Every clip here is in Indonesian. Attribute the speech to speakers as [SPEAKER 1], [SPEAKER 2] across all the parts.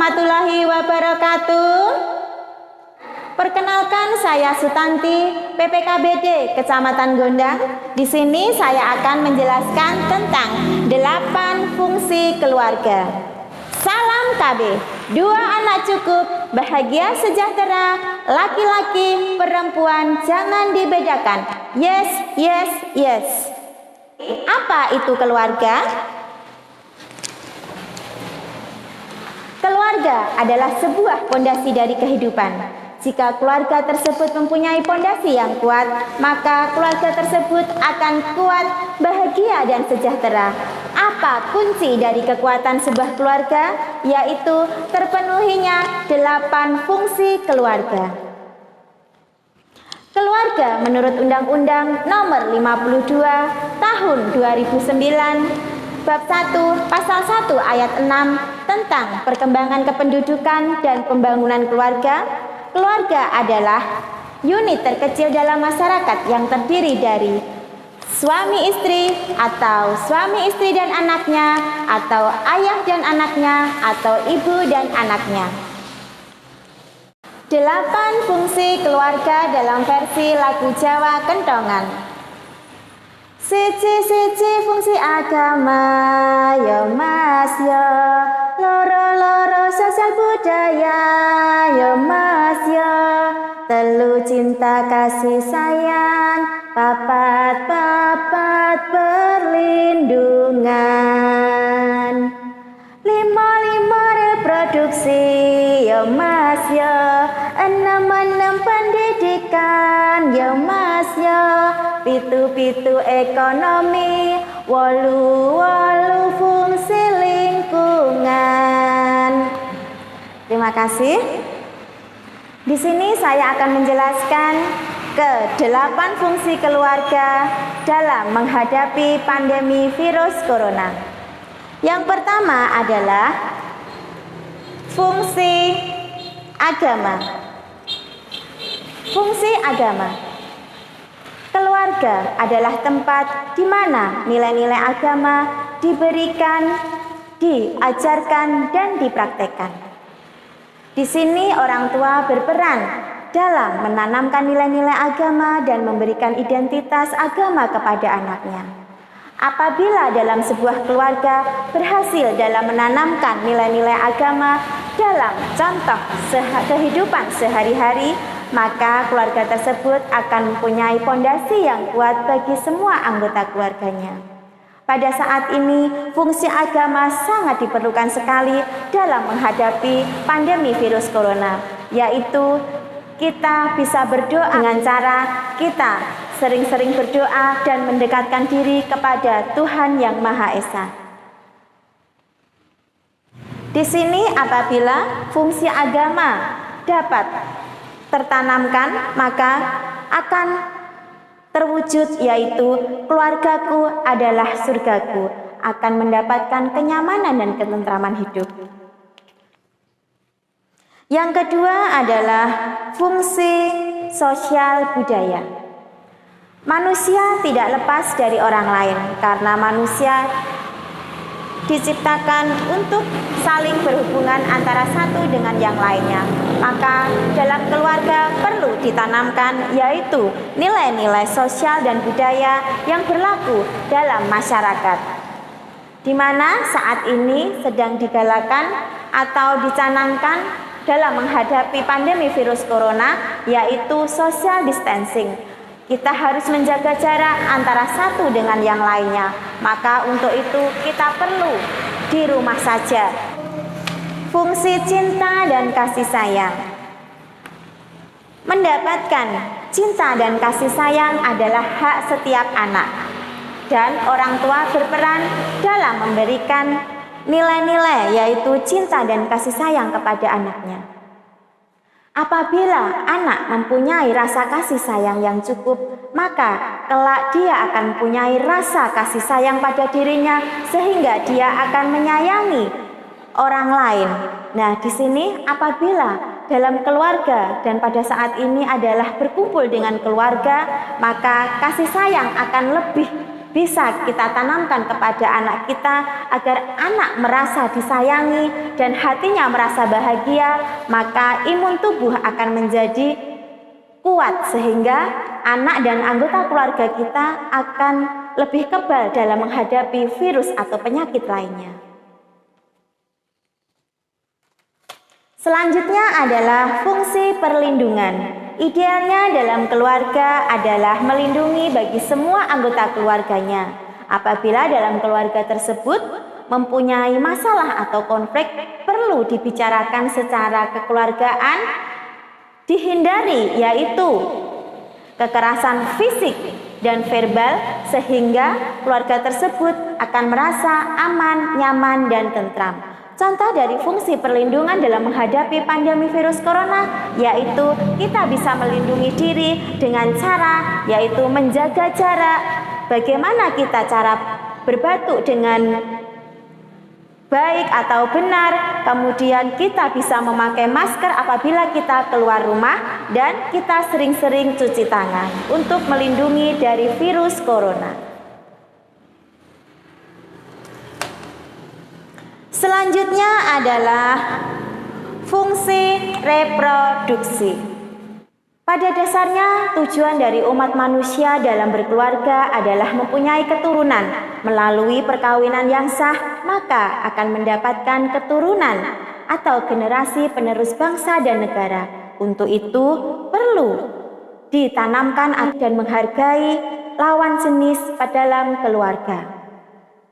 [SPEAKER 1] warahmatullahi wabarakatuh. Perkenalkan, saya Sutanti, PPKBD Kecamatan Gondang. Di sini saya akan menjelaskan tentang 8 fungsi keluarga. Salam KB, 2 anak cukup, bahagia sejahtera, laki-laki, perempuan, jangan dibedakan. Yes, yes, yes. Apa itu keluarga? Keluarga adalah sebuah pondasi dari kehidupan. Jika keluarga tersebut mempunyai pondasi yang kuat, maka keluarga tersebut akan kuat, bahagia, dan sejahtera. Apa kunci dari kekuatan sebuah keluarga? Yaitu terpenuhinya 8 fungsi keluarga. Keluarga menurut Undang-Undang Nomor 52 Tahun 2009 Bab 1 Pasal 1 Ayat 6 tentang perkembangan kependudukan dan pembangunan keluarga. Keluarga adalah unit terkecil dalam masyarakat yang terdiri dari suami istri atau suami istri dan anaknya, atau ayah dan anaknya, atau ibu dan anaknya. 8 fungsi keluarga dalam versi lagu Jawa Kentongan. Siji fungsi agama, yo mas yo. Loro sosial budaya, yo mas yo. Telu cinta kasih sayang, papat perlindungan. 5 reproduksi, yo mas yo. 6 pendidikan, yo mas yo. 7 ekonomi, 8 fungsi lingkungan. Terima kasih. Di sini saya akan menjelaskan ke-8 fungsi keluarga dalam menghadapi pandemi virus corona. Yang pertama adalah fungsi agama. Fungsi agama. Keluarga adalah tempat di mana nilai-nilai agama diberikan, diajarkan, dan dipraktekkan. Di sini orang tua berperan dalam menanamkan nilai-nilai agama dan memberikan identitas agama kepada anaknya. Apabila dalam sebuah keluarga berhasil dalam menanamkan nilai-nilai agama dalam contoh kehidupan sehari-hari, maka keluarga tersebut akan mempunyai pondasi yang kuat bagi semua anggota keluarganya. Pada saat ini, fungsi agama sangat diperlukan sekali dalam menghadapi pandemi virus corona, yaitu kita bisa berdoa dengan cara kita sering-sering berdoa dan mendekatkan diri kepada Tuhan Yang Maha Esa. Di sini apabila fungsi agama dapat tertanamkan, maka akan terwujud, yaitu keluargaku adalah surgaku, akan mendapatkan kenyamanan dan ketentraman hidup. Yang kedua adalah fungsi sosial budaya. Manusia tidak lepas dari orang lain karena manusia diciptakan untuk saling berhubungan antara satu dengan yang lainnya. Maka dalam keluarga perlu ditanamkan yaitu nilai-nilai sosial dan budaya yang berlaku dalam masyarakat, di mana saat ini sedang digalakan atau dicanangkan dalam menghadapi pandemi virus corona, yaitu social distancing. Kita harus menjaga jarak antara satu dengan yang lainnya. Maka untuk itu kita perlu di rumah saja. Fungsi cinta dan kasih sayang. Mendapatkan cinta dan kasih sayang adalah hak setiap anak. Dan orang tua berperan dalam memberikan nilai-nilai yaitu cinta dan kasih sayang kepada anaknya. Apabila anak mempunyai rasa kasih sayang yang cukup, maka kelak dia akan mempunyai rasa kasih sayang pada dirinya sehingga dia akan menyayangi orang lain. Nah, di sini apabila dalam keluarga dan pada saat ini adalah berkumpul dengan keluarga, maka kasih sayang akan lebih bisa kita tanamkan kepada anak kita agar anak merasa disayangi dan hatinya merasa bahagia, maka imun tubuh akan menjadi kuat sehingga anak dan anggota keluarga kita akan lebih kebal dalam menghadapi virus atau penyakit lainnya. Selanjutnya adalah fungsi perlindungan. Idealnya dalam keluarga adalah melindungi bagi semua anggota keluarganya. Apabila dalam keluarga tersebut mempunyai masalah atau konflik, perlu dibicarakan secara kekeluargaan, dihindari yaitu kekerasan fisik dan verbal sehingga keluarga tersebut akan merasa aman, nyaman, dan tentram. Contoh dari fungsi perlindungan dalam menghadapi pandemi virus corona yaitu kita bisa melindungi diri dengan cara yaitu menjaga jarak. Bagaimana kita cara berbatuk dengan baik atau benar, kemudian kita bisa memakai masker apabila kita keluar rumah dan kita sering-sering cuci tangan untuk melindungi dari virus corona. Selanjutnya adalah fungsi reproduksi. Pada dasarnya, tujuan dari umat manusia dalam berkeluarga adalah mempunyai keturunan. Melalui perkawinan yang sah, maka akan mendapatkan keturunan atau generasi penerus bangsa dan negara. Untuk itu, perlu ditanamkan dan menghargai lawan jenis pada dalam keluarga.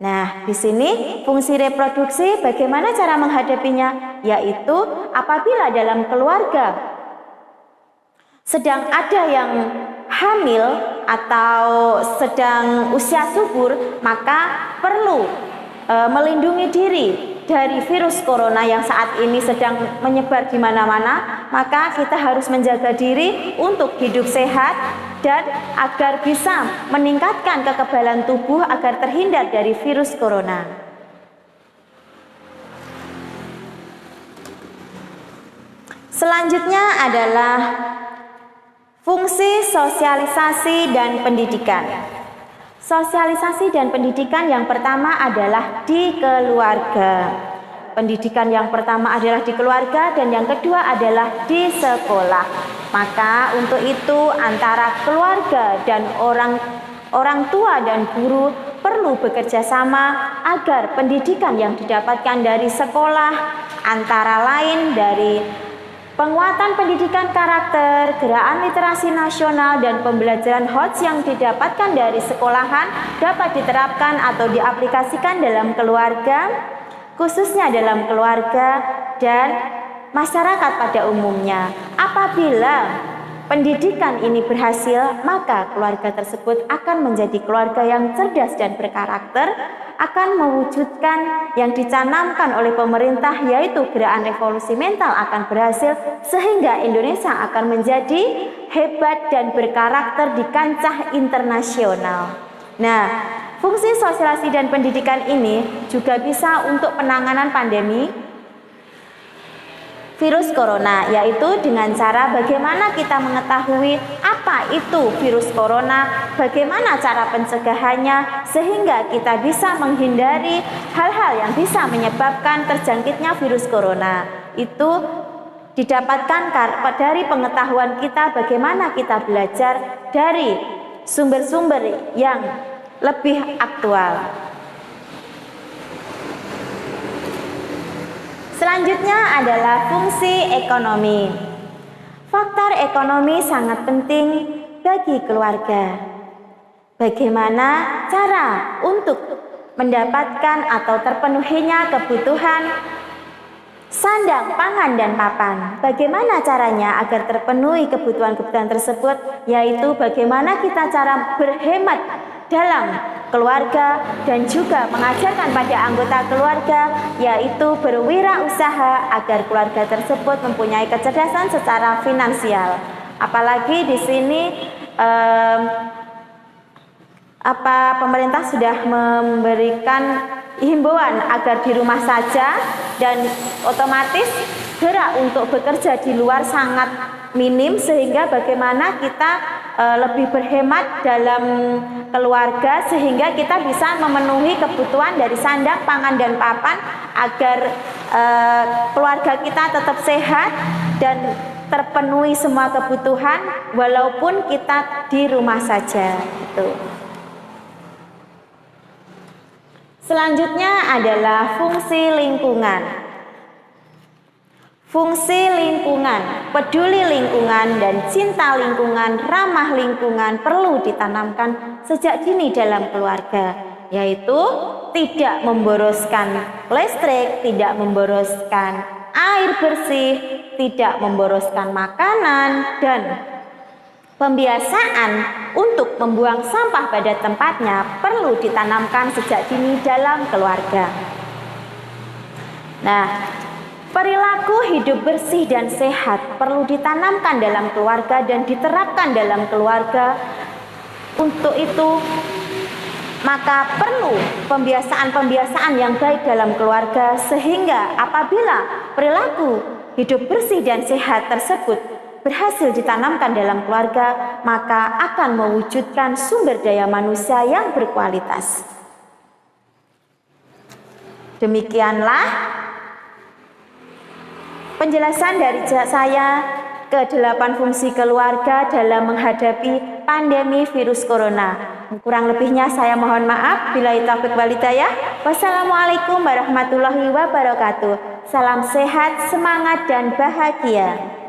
[SPEAKER 1] Nah, di sini fungsi reproduksi bagaimana cara menghadapinya? Yaitu apabila dalam keluarga sedang ada yang hamil atau sedang usia subur, maka perlu melindungi diri dari virus corona yang saat ini sedang menyebar di mana-mana. Maka kita harus menjaga diri untuk hidup sehat dan agar bisa meningkatkan kekebalan tubuh agar terhindar dari virus corona. Selanjutnya adalah fungsi sosialisasi dan pendidikan. Sosialisasi dan pendidikan yang pertama adalah di keluarga. Pendidikan yang pertama adalah di keluarga dan yang kedua adalah di sekolah. Maka untuk itu antara keluarga dan orang tua dan guru perlu bekerja sama agar pendidikan yang didapatkan dari sekolah antara lain dari penguatan pendidikan karakter, gerakan literasi nasional, dan pembelajaran HOTS yang didapatkan dari sekolahan dapat diterapkan atau diaplikasikan dalam keluarga, khususnya dalam keluarga dan masyarakat pada umumnya. Apabila pendidikan ini berhasil, maka keluarga tersebut akan menjadi keluarga yang cerdas dan berkarakter, akan mewujudkan yang dicanamkan oleh pemerintah yaitu gerakan revolusi mental akan berhasil sehingga Indonesia akan menjadi hebat dan berkarakter di kancah internasional. Nah, fungsi sosialisasi dan pendidikan ini juga bisa untuk penanganan pandemi virus corona, yaitu dengan cara bagaimana kita mengetahui apa itu virus corona, bagaimana cara pencegahannya sehingga kita bisa menghindari hal-hal yang bisa menyebabkan terjangkitnya virus corona. Itu didapatkan dari pengetahuan kita bagaimana kita belajar dari sumber-sumber yang lebih aktual. Selanjutnya adalah fungsi ekonomi. Faktor ekonomi sangat penting bagi keluarga. Bagaimana cara untuk mendapatkan atau terpenuhinya kebutuhan sandang, pangan, dan papan. Bagaimana caranya agar terpenuhi kebutuhan-kebutuhan tersebut? Yaitu bagaimana kita cara berhemat dalam keluarga dan juga mengajarkan pada anggota keluarga yaitu berwirausaha agar keluarga tersebut mempunyai kecerdasan secara finansial. Apalagi di sini pemerintah sudah memberikan himbauan agar di rumah saja dan otomatis gerak untuk bekerja di luar sangat minim sehingga bagaimana kita lebih berhemat dalam keluarga sehingga kita bisa memenuhi kebutuhan dari sandang, pangan, dan papan agar keluarga kita tetap sehat dan terpenuhi semua kebutuhan walaupun kita di rumah saja gitu. Selanjutnya adalah fungsi lingkungan. Fungsi lingkungan, peduli lingkungan dan cinta lingkungan, ramah lingkungan perlu ditanamkan sejak dini dalam keluarga, yaitu tidak memboroskan listrik, tidak memboroskan air bersih, tidak memboroskan makanan, dan pembiasaan untuk membuang sampah pada tempatnya perlu ditanamkan sejak dini dalam keluarga. Nah, perilaku hidup bersih dan sehat perlu ditanamkan dalam keluarga dan diterapkan dalam keluarga. Untuk itu, maka perlu pembiasaan-pembiasaan yang baik dalam keluarga sehingga apabila perilaku hidup bersih dan sehat tersebut berhasil ditanamkan dalam keluarga, maka akan mewujudkan sumber daya manusia yang berkualitas. Demikianlah penjelasan dari saya ke-8 fungsi keluarga dalam menghadapi pandemi virus corona. Kurang lebihnya saya mohon maaf. Billahi taufiq wal hidayah. Wassalamualaikum warahmatullahi wabarakatuh. Salam sehat, semangat, dan bahagia.